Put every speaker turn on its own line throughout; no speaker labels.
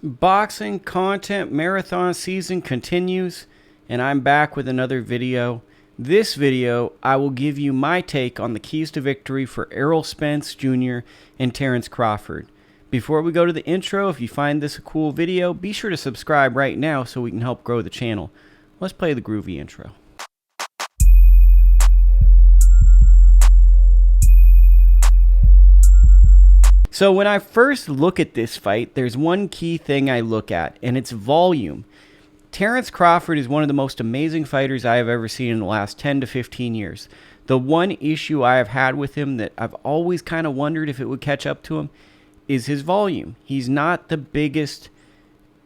Boxing content marathon season continues, and I'm back with another video. This video, I will give you my take on the keys to victory for Errol Spence Jr. and Terence Crawford. Before we go to the intro, if you find this a cool video, be sure to subscribe right now so we can help grow the channel. Let's play the groovy intro. So when I first look at this fight, there's one key thing I look at, and it's volume. Terence Crawford is one of the most amazing fighters I have ever seen in the last 10 to 15 years. The one issue I have had with him that I've always kind of wondered if it would catch up to him is his volume. He's not the biggest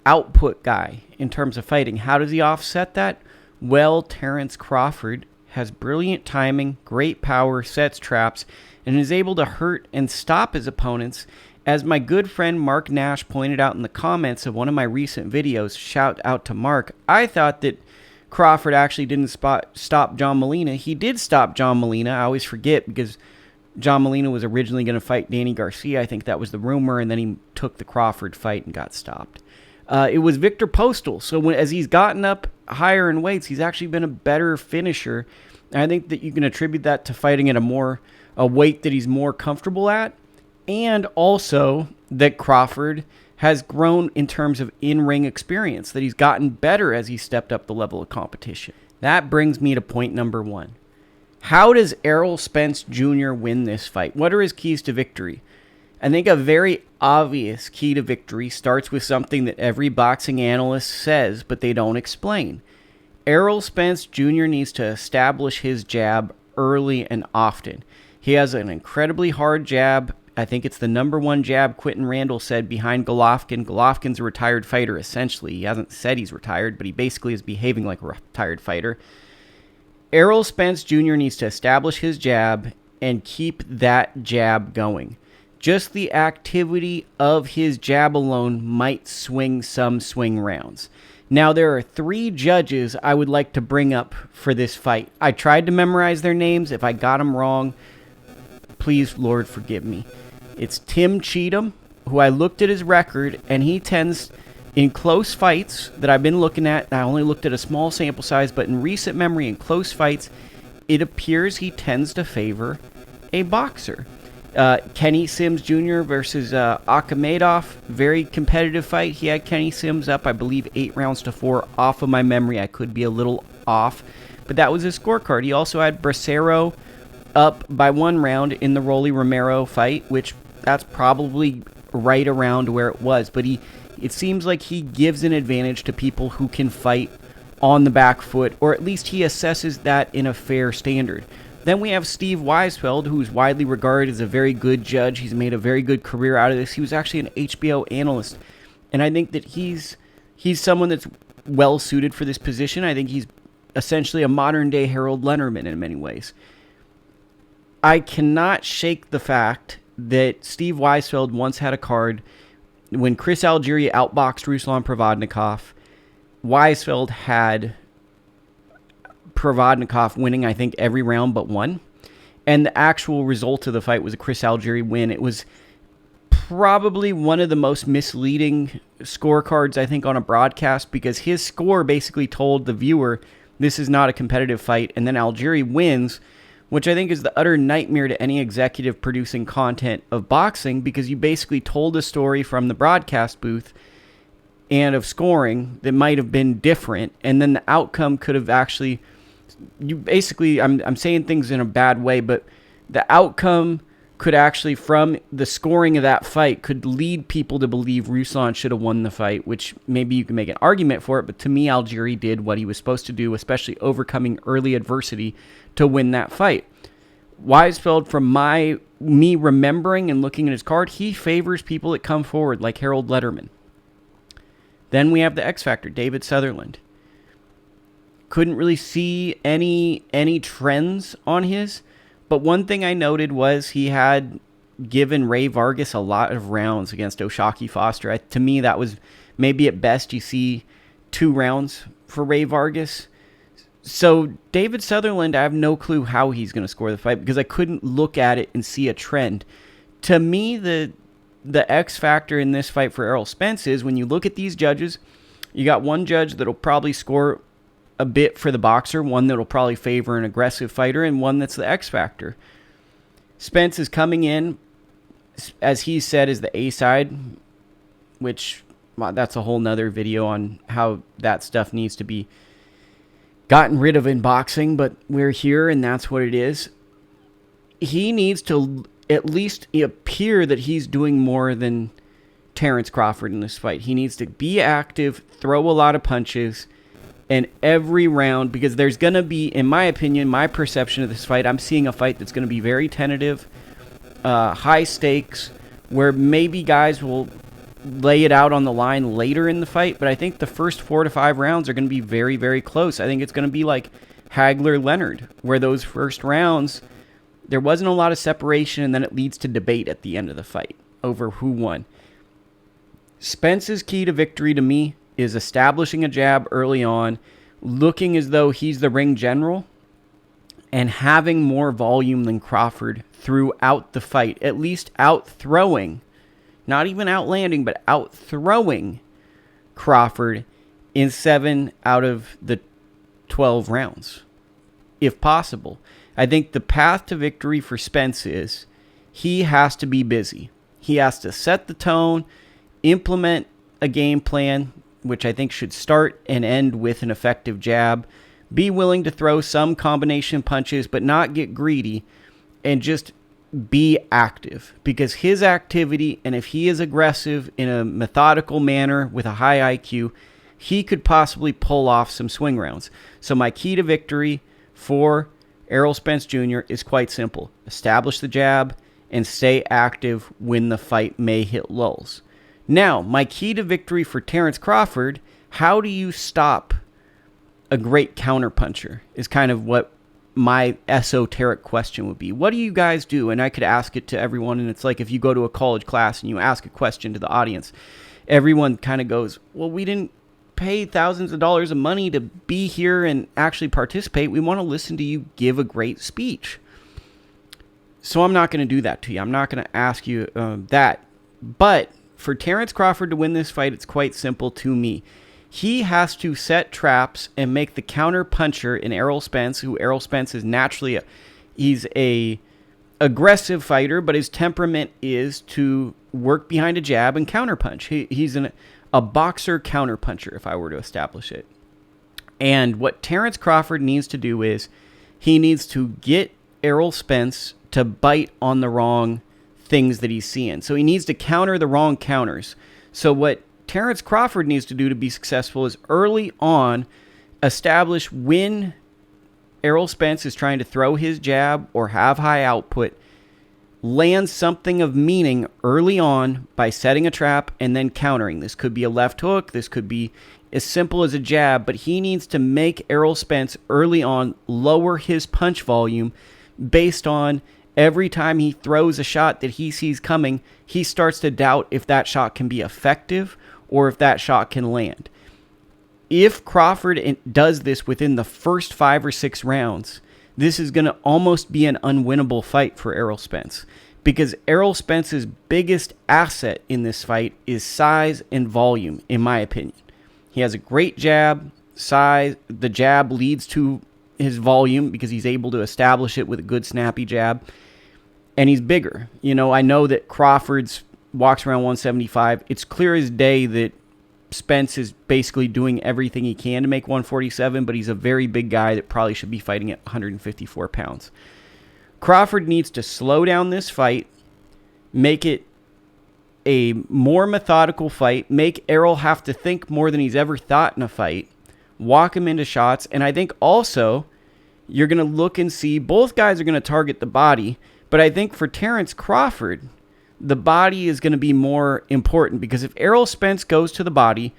output guy in terms of fighting. How does he offset that? Well, Terence Crawford has brilliant timing, great power, sets traps, and is able to hurt and stop his opponents. As my good friend Mark Nash pointed out in the comments of one of my recent videos, shout out to Mark, I thought that Crawford actually didn't stop John Molina. He did stop John Molina. I always forget because John Molina was originally going to fight Danny Garcia. I think that was the rumor, and then he took the Crawford fight and got stopped. It was Victor Postal. So as he's gotten up higher in weights, he's actually been a better finisher. And I think that you can attribute that to fighting at a weight that he's more comfortable at, and also that Crawford has grown in terms of in-ring experience, that he's gotten better as he stepped up the level of competition. That brings me to point number one. How does Errol Spence Jr. win this fight? What are his keys to victory? I think a very obvious key to victory starts with something that every boxing analyst says, but they don't explain. Errol Spence Jr. needs to establish his jab early and often. He has an incredibly hard jab. I think it's the #1 jab Quentin Randall said behind Golovkin. Golovkin's a retired fighter, essentially. He hasn't said he's retired, but he basically is behaving like a retired fighter. Errol Spence Jr. needs to establish his jab and keep that jab going. Just the activity of his jab alone might swing some swing rounds. Now, there are 3 judges I would like to bring up for this fight. I tried to memorize their names. If I got them wrong, please, Lord, forgive me. It's Tim Cheatham, who I looked at his record, and he tends, in close fights that I've been looking at, I only looked at a small sample size, but in recent memory, in close fights, it appears he tends to favor a boxer. Kenny Sims Jr. versus Akhmedov, very competitive fight. He had Kenny Sims up, I believe, 8-4 off of my memory. I could be a little off, but that was his scorecard. He also had Bracero up by 1 round in the Rolly Romero fight, which that's probably right around where it was. But it seems like he gives an advantage to people who can fight on the back foot, or at least he assesses that in a fair standard. Then we have Steve Weisfeld, who's widely regarded as a very good judge. He's made a very good career out of this. He was actually an HBO analyst, and I think that he's someone that's well suited for this position. I think he's essentially a modern-day Harold Leonardman in many ways. I cannot shake the fact that Steve Weisfeld once had a card when Chris Algieri outboxed Ruslan Provodnikov. Weisfeld had Provodnikov winning, I think, every round but one. And the actual result of the fight was a Chris Algieri win. It was probably one of the most misleading scorecards, I think, on a broadcast, because his score basically told the viewer this is not a competitive fight, and then Algieri wins, which I think is the utter nightmare to any executive producing content of boxing, because you basically told a story from the broadcast booth and of scoring that might have been different, and then the outcome could have actually, I'm saying things in a bad way, but the outcome could actually, from the scoring of that fight, could lead people to believe Ruslan should have won the fight, which maybe you can make an argument for it, but to me, Algieri did what he was supposed to do, especially overcoming early adversity to win that fight. Weisfeld, from me remembering and looking at his card, he favors people that come forward, like Harold Letterman. Then we have the X Factor, David Sutherland. Couldn't really see any trends on his, but one thing I noted was he had given Ray Vargas a lot of rounds against Oshaki Foster. To me, that was maybe at best you see 2 rounds for Ray Vargas. So David Sutherland, I have no clue how he's going to score the fight because I couldn't look at it and see a trend. To me, the the X factor in this fight for Errol Spence is when you look at these judges, you got one judge that'll probably score a bit for the boxer, one that'll probably favor an aggressive fighter, and one that's the X factor. Spence is coming in, as he said, is the A side, which that's a whole nother video on how that stuff needs to be gotten rid of in boxing, but we're here and that's what it is. He needs to at least appear that he's doing more than Terence Crawford in this fight. He needs to be active, throw a lot of punches, and every round, because there's going to be, in my opinion, my perception of this fight, I'm seeing a fight that's going to be very tentative, high stakes, where maybe guys will lay it out on the line later in the fight, but I think the first 4 to 5 rounds are going to be very, very close. I think it's going to be like Hagler-Leonard, where those first rounds, there wasn't a lot of separation, and then it leads to debate at the end of the fight over who won. Spence's key to victory to me is establishing a jab early on, looking as though he's the ring general, and having more volume than Crawford throughout the fight, at least out-throwing, not even outlanding, but out-throwing Crawford in 7 out of the 12 rounds, if possible. I think the path to victory for Spence is he has to be busy. He has to set the tone, implement a game plan, which I think should start and end with an effective jab, be willing to throw some combination punches, but not get greedy, and just be active. Because his activity, and if he is aggressive in a methodical manner with a high IQ, he could possibly pull off some swing rounds. So my key to victory for Errol Spence Jr. is quite simple. Establish the jab and stay active when the fight may hit lulls. Now, my key to victory for Terence Crawford, how do you stop a great counterpuncher, is kind of what my esoteric question would be. What do you guys do? And I could ask it to everyone, and it's like if you go to a college class and you ask a question to the audience, everyone kind of goes, well, we didn't pay thousands of dollars of money to be here and actually participate. We want to listen to you give a great speech. So I'm not going to do that to you. I'm not going to ask you that. But for Terence Crawford to win this fight, it's quite simple to me. He has to set traps and make the counter puncher in Errol Spence, who Errol Spence is naturally, he's a aggressive fighter, but his temperament is to work behind a jab and counterpunch. He's a boxer counterpuncher, if I were to establish it. And what Terence Crawford needs to do is he needs to get Errol Spence to bite on the wrong things that he's seeing. So he needs to counter the wrong counters. So what Terence Crawford needs to do to be successful is early on establish when Errol Spence is trying to throw his jab or have high output, land something of meaning early on by setting a trap and then countering. This could be a left hook. This could be as simple as a jab, but he needs to make Errol Spence early on lower his punch volume based on every time he throws a shot that he sees coming, he starts to doubt if that shot can be effective or if that shot can land. If Crawford does this within the first 5 or 6 rounds, this is going to almost be an unwinnable fight for Errol Spence, because Errol Spence's biggest asset in this fight is size and volume, in my opinion. He has a great jab, size. The jab leads to his volume because he's able to establish it with a good snappy jab, and he's bigger. You know, I know that Crawford's walks around 175. It's clear as day that Spence is basically doing everything he can to make 147, but he's a very big guy that probably should be fighting at 154 pounds. Crawford needs to slow down this fight, make it a more methodical fight, make Errol have to think more than he's ever thought in a fight, walk him into shots, and I think also you're going to look and see both guys are going to target the body, but I think for Terence Crawford, the body is going to be more important, because if Errol Spence goes to the body,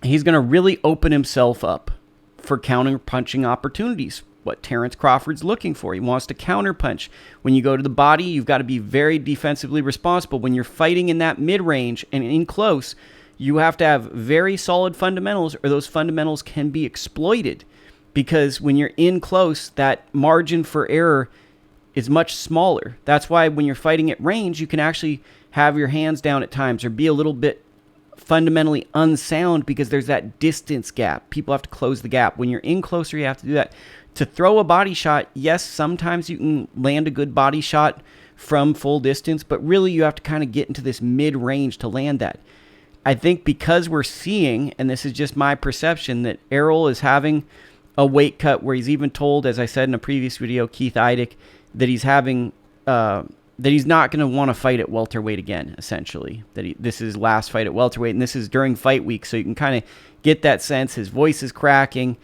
he's going to really open himself up for counter-punching opportunities, what Terence Crawford's looking for. He wants to counter-punch. When you go to the body, you've got to be very defensively responsible. When you're fighting in that mid-range and in close, you have to have very solid fundamentals, or those fundamentals can be exploited, because when you're in close, that margin for error is much smaller. That's why when you're fighting at range, you can actually have your hands down at times or be a little bit fundamentally unsound because there's that distance gap. People have to close the gap. When you're in closer, you have to do that. To throw a body shot, yes, sometimes you can land a good body shot from full distance, but really you have to kind of get into this mid-range to land that. I think because we're seeing, and this is just my perception, that Errol is having a weight cut where he's even told, as I said in a previous video, Keith Idec, that he's having that he's not going to want to fight at welterweight again, essentially. This is his last fight at welterweight, and this is during fight week, so you can kind of get that sense. His voice is cracking.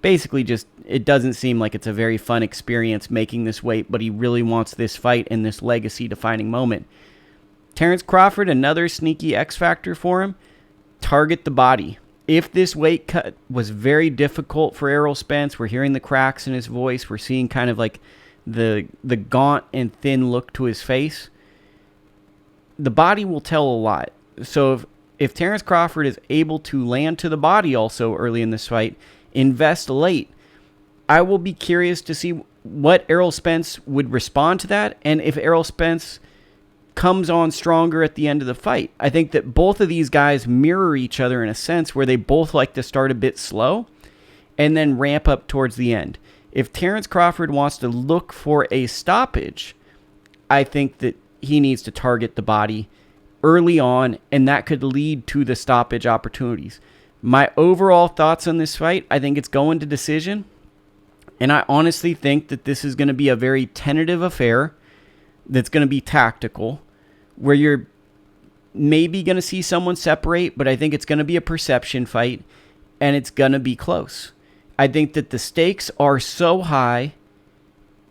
Basically, just it doesn't seem like it's a very fun experience making this weight, but he really wants this fight and this legacy-defining moment. Terence Crawford, another sneaky X factor for him, target the body. If this weight cut was very difficult for Errol Spence, we're hearing the cracks in his voice, we're seeing kind of like the gaunt and thin look to his face, the body will tell a lot. So if Terence Crawford is able to land to the body also early in this fight, invest late, I will be curious to see what Errol Spence would respond to that, and if Errol Spence comes on stronger at the end of the fight. I think that both of these guys mirror each other in a sense where they both like to start a bit slow and then ramp up towards the end. If Terence Crawford wants to look for a stoppage, I think that he needs to target the body early on, and that could lead to the stoppage opportunities. My overall thoughts on this fight, I think it's going to decision, and I honestly think that this is going to be a very tentative affair that's going to be tactical, where you're maybe going to see someone separate, but I think it's going to be a perception fight, and it's going to be close. I think that the stakes are so high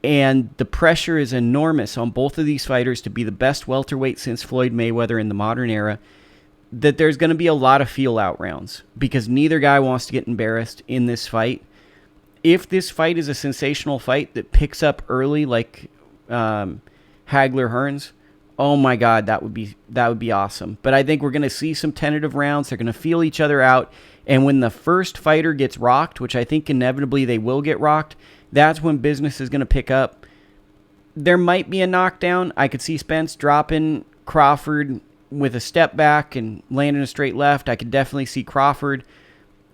and the pressure is enormous on both of these fighters to be the best welterweight since Floyd Mayweather in the modern era, that there's going to be a lot of feel-out rounds because neither guy wants to get embarrassed in this fight. If this fight is a sensational fight that picks up early like Hagler-Hearns, oh my God, that would be awesome. But I think we're going to see some tentative rounds. They're going to feel each other out. And when the first fighter gets rocked, which I think inevitably they will get rocked, that's when business is going to pick up. There might be a knockdown. I could see Spence dropping Crawford with a step back and landing a straight left. I could definitely see Crawford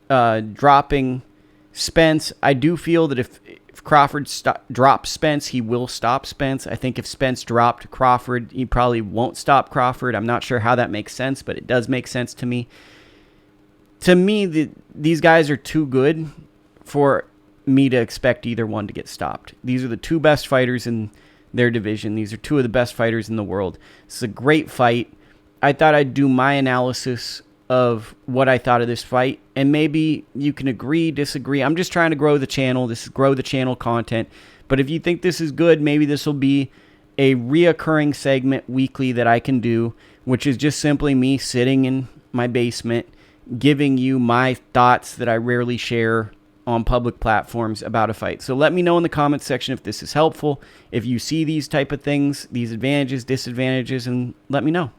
dropping Spence. I do feel that if Crawford drops Spence, he will stop Spence. I think if Spence dropped Crawford, he probably won't stop Crawford. I'm not sure how that makes sense, but it does make sense to me. To me, these guys are too good for me to expect either one to get stopped. These are the two best fighters in their division. These are two of the best fighters in the world. It's a great fight. I thought I'd do my analysis of what I thought of this fight, and maybe you can agree, disagree. I'm just trying to grow the channel. This is grow the channel content. But if you think this is good, maybe this will be a reoccurring segment weekly that I can do, which is just simply me sitting in my basement giving you my thoughts that I rarely share on public platforms about a fight. So let me know in the comments section if this is helpful, if you see these type of things, these advantages, disadvantages, and let me know.